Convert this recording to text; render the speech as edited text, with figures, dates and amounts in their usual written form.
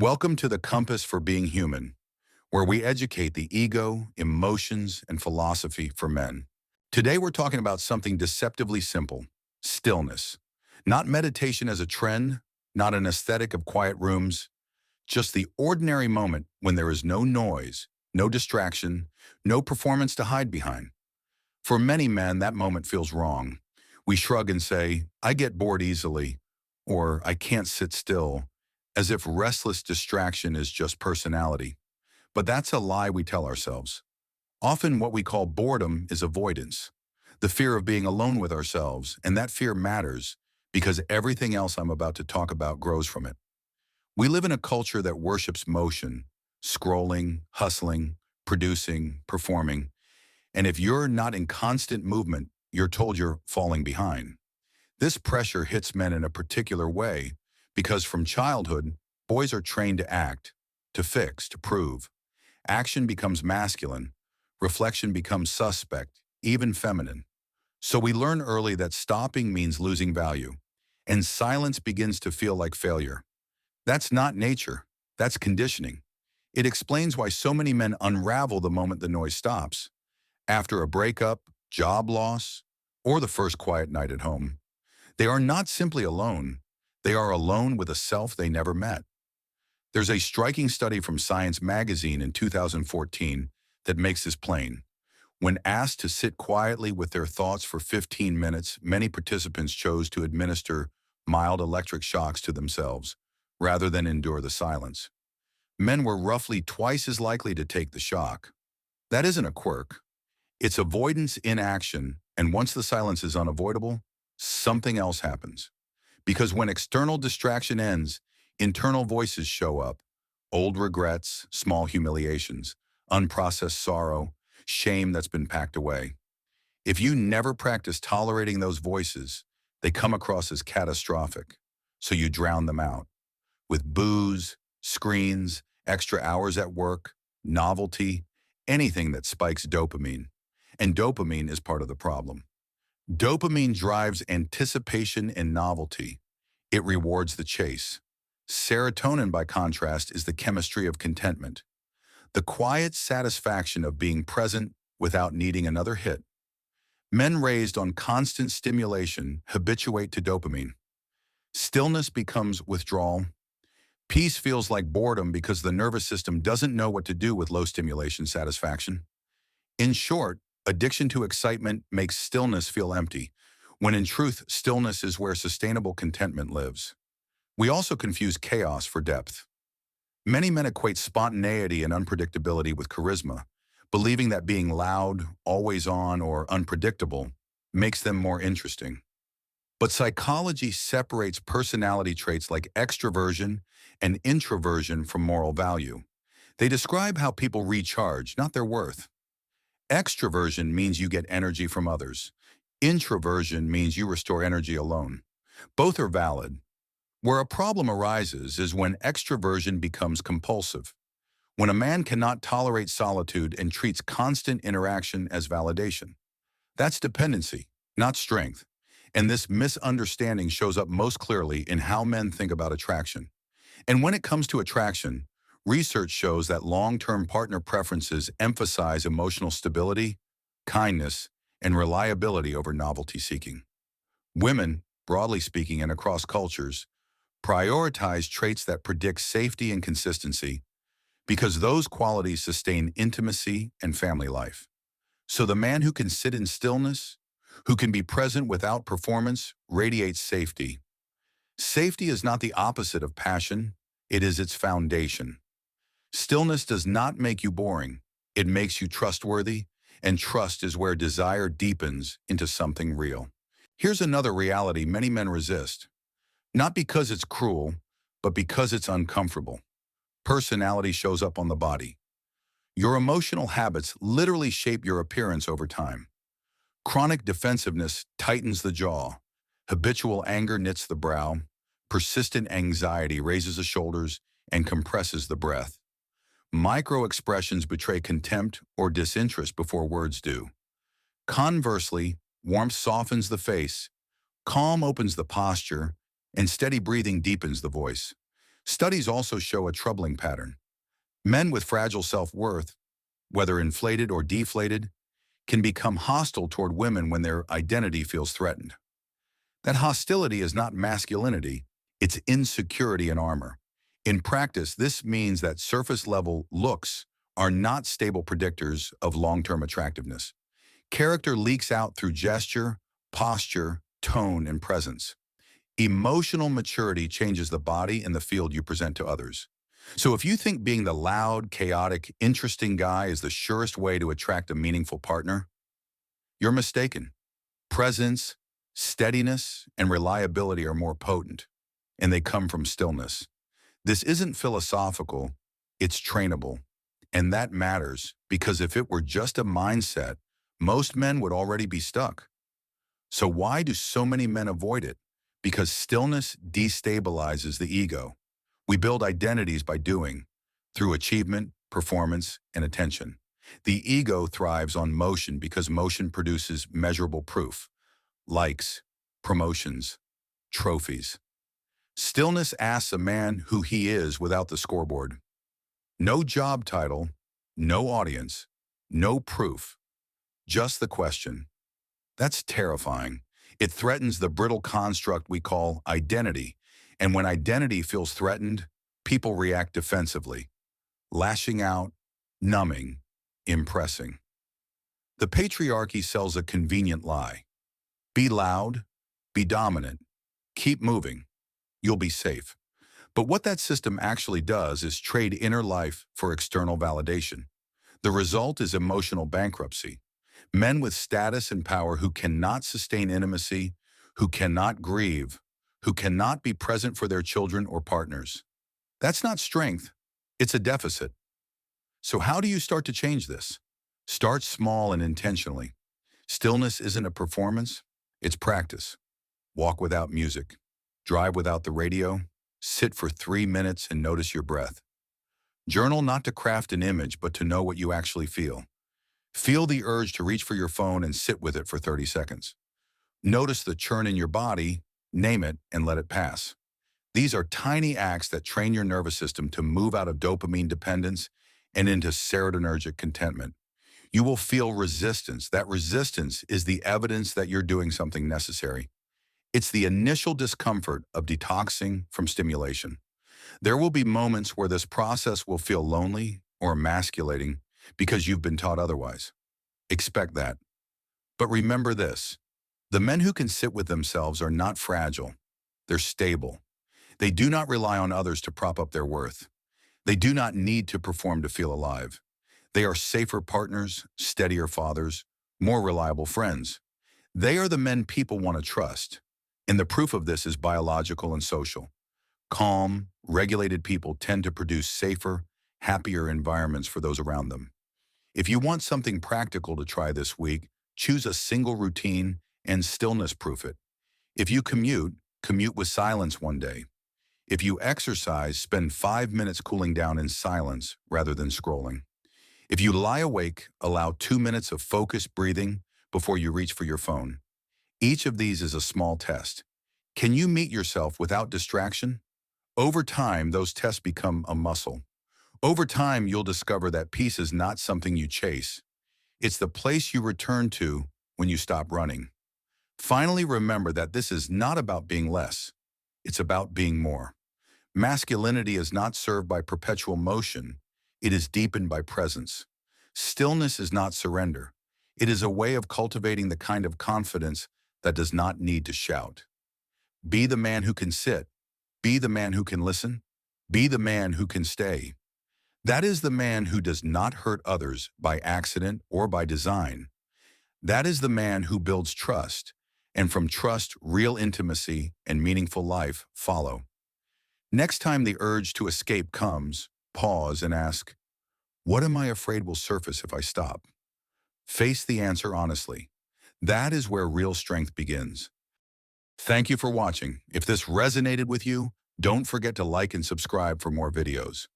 Welcome to the Compass for Being Human, where we educate the ego, emotions, and philosophy for men. Today we're talking about something deceptively simple: stillness. Not meditation as a trend, not an aesthetic of quiet rooms, just the ordinary moment when there is no noise, no distraction, no performance to hide behind. For many men, that moment feels wrong. We shrug and say, I get bored easily, or I can't sit still, as if restless distraction is just personality. But that's a lie we tell ourselves. Often what we call boredom is avoidance, the fear of being alone with ourselves, and that fear matters because everything else I'm about to talk about grows from it. We live in a culture that worships motion, scrolling, hustling, producing, performing, and if you're not in constant movement, you're told you're falling behind. This pressure hits men in a particular way because from childhood, boys are trained to act, to fix, to prove. Action becomes masculine, reflection becomes suspect, even feminine. So we learn early that stopping means losing value, and silence begins to feel like failure. That's not nature, that's conditioning. It explains why so many men unravel the moment the noise stops. After a breakup, job loss, or the first quiet night at home, they are not simply alone, they are alone with a self they never met. There's a striking study from Science magazine in 2014 that makes this plain. When asked to sit quietly with their thoughts for 15 minutes, many participants chose to administer mild electric shocks to themselves rather than endure the silence. Men were roughly twice as likely to take the shock. That isn't a quirk. It's avoidance in action, and once the silence is unavoidable, something else happens. Because when external distraction ends, internal voices show up. Old regrets, small humiliations, unprocessed sorrow, shame that's been packed away. If you never practice tolerating those voices, they come across as catastrophic. So you drown them out with booze, screens, extra hours at work, novelty, anything that spikes dopamine. And dopamine is part of the problem. Dopamine drives anticipation and novelty. It rewards the chase. Serotonin, by contrast, is the chemistry of contentment, the quiet satisfaction of being present without needing another hit. Men raised on constant stimulation habituate to dopamine. Stillness becomes withdrawal. Peace feels like boredom because the nervous system doesn't know what to do with low stimulation satisfaction. In short, addiction to excitement makes stillness feel empty, when in truth, stillness is where sustainable contentment lives. We also confuse chaos for depth. Many men equate spontaneity and unpredictability with charisma, believing that being loud, always on, or unpredictable makes them more interesting. But psychology separates personality traits like extroversion and introversion from moral value. They describe how people recharge, not their worth. Extroversion means you get energy from others. Introversion means you restore energy alone. Both are valid. Where a problem arises is when extroversion becomes compulsive, when a man cannot tolerate solitude and treats constant interaction as validation. That's dependency, not strength. And this misunderstanding shows up most clearly in how men think about attraction. And when it comes to attraction, research shows that long-term partner preferences emphasize emotional stability, kindness, and reliability over novelty seeking. Women, broadly speaking and across cultures, prioritize traits that predict safety and consistency because those qualities sustain intimacy and family life. So the man who can sit in stillness, who can be present without performance, radiates safety. Safety is not the opposite of passion, it is its foundation. Stillness does not make you boring, it makes you trustworthy, and trust is where desire deepens into something real. Here's another reality many men resist. Not because it's cruel, but because it's uncomfortable. Personality shows up on the body. Your emotional habits literally shape your appearance over time. Chronic defensiveness tightens the jaw. Habitual anger knits the brow. Persistent anxiety raises the shoulders and compresses the breath. Micro-expressions betray contempt or disinterest before words do. Conversely, warmth softens the face, calm opens the posture, and steady breathing deepens the voice. Studies also show a troubling pattern. Men with fragile self-worth, whether inflated or deflated, can become hostile toward women when their identity feels threatened. That hostility is not masculinity, it's insecurity and armor. In practice, this means that surface-level looks are not stable predictors of long-term attractiveness. Character leaks out through gesture, posture, tone, and presence. Emotional maturity changes the body and the field you present to others. So if you think being the loud, chaotic, interesting guy is the surest way to attract a meaningful partner, you're mistaken. Presence, steadiness, and reliability are more potent, and they come from stillness. This isn't philosophical, it's trainable. And that matters because if it were just a mindset, most men would already be stuck. So why do so many men avoid it? Because stillness destabilizes the ego. We build identities by doing, through achievement, performance, and attention. The ego thrives on motion because motion produces measurable proof, likes, promotions, trophies. Stillness asks a man who he is without the scoreboard. No job title, no audience, no proof, just the question. That's terrifying. It threatens the brittle construct we call identity. And when identity feels threatened, people react defensively, lashing out, numbing, impressing. The patriarchy sells a convenient lie. Be loud, be dominant, keep moving, you'll be safe. But what that system actually does is trade inner life for external validation. The result is emotional bankruptcy. Men with status and power who cannot sustain intimacy, who cannot grieve, who cannot be present for their children or partners. That's not strength, it's a deficit. So how do you start to change this? Start small and intentionally. Stillness isn't a performance, it's practice. Walk without music, drive without the radio, sit for 3 minutes and notice your breath. Journal not to craft an image, but to know what you actually feel. Feel the urge to reach for your phone and sit with it for 30 seconds. Notice the churn in your body, name it, and let it pass. These are tiny acts that train your nervous system to move out of dopamine dependence and into serotonergic contentment. You will feel resistance. That resistance is the evidence that you're doing something necessary. It's the initial discomfort of detoxing from stimulation. There will be moments where this process will feel lonely or emasculating because you've been taught otherwise. Expect that. But remember this, the men who can sit with themselves are not fragile. They're stable. They do not rely on others to prop up their worth. They do not need to perform to feel alive. They are safer partners, steadier fathers, more reliable friends. They are the men people want to trust. And the proof of this is biological and social. Calm, regulated people tend to produce safer, happier environments for those around them. If you want something practical to try this week, choose a single routine and stillness-proof it. If you commute, commute with silence one day. If you exercise, spend 5 minutes cooling down in silence rather than scrolling. If you lie awake, allow 2 minutes of focused breathing before you reach for your phone. Each of these is a small test. Can you meet yourself without distraction? Over time, those tests become a muscle. Over time, you'll discover that peace is not something you chase. It's the place you return to when you stop running. Finally, remember that this is not about being less. It's about being more. Masculinity is not served by perpetual motion. It is deepened by presence. Stillness is not surrender. It is a way of cultivating the kind of confidence that does not need to shout. Be the man who can sit. Be the man who can listen. Be the man who can stay. That is the man who does not hurt others by accident or by design. That is the man who builds trust, and from trust, real intimacy and meaningful life follow. Next time the urge to escape comes, pause and ask, what am I afraid will surface if I stop? Face the answer honestly. That is where real strength begins. Thank you for watching. If this resonated with you, don't forget to like and subscribe for more videos.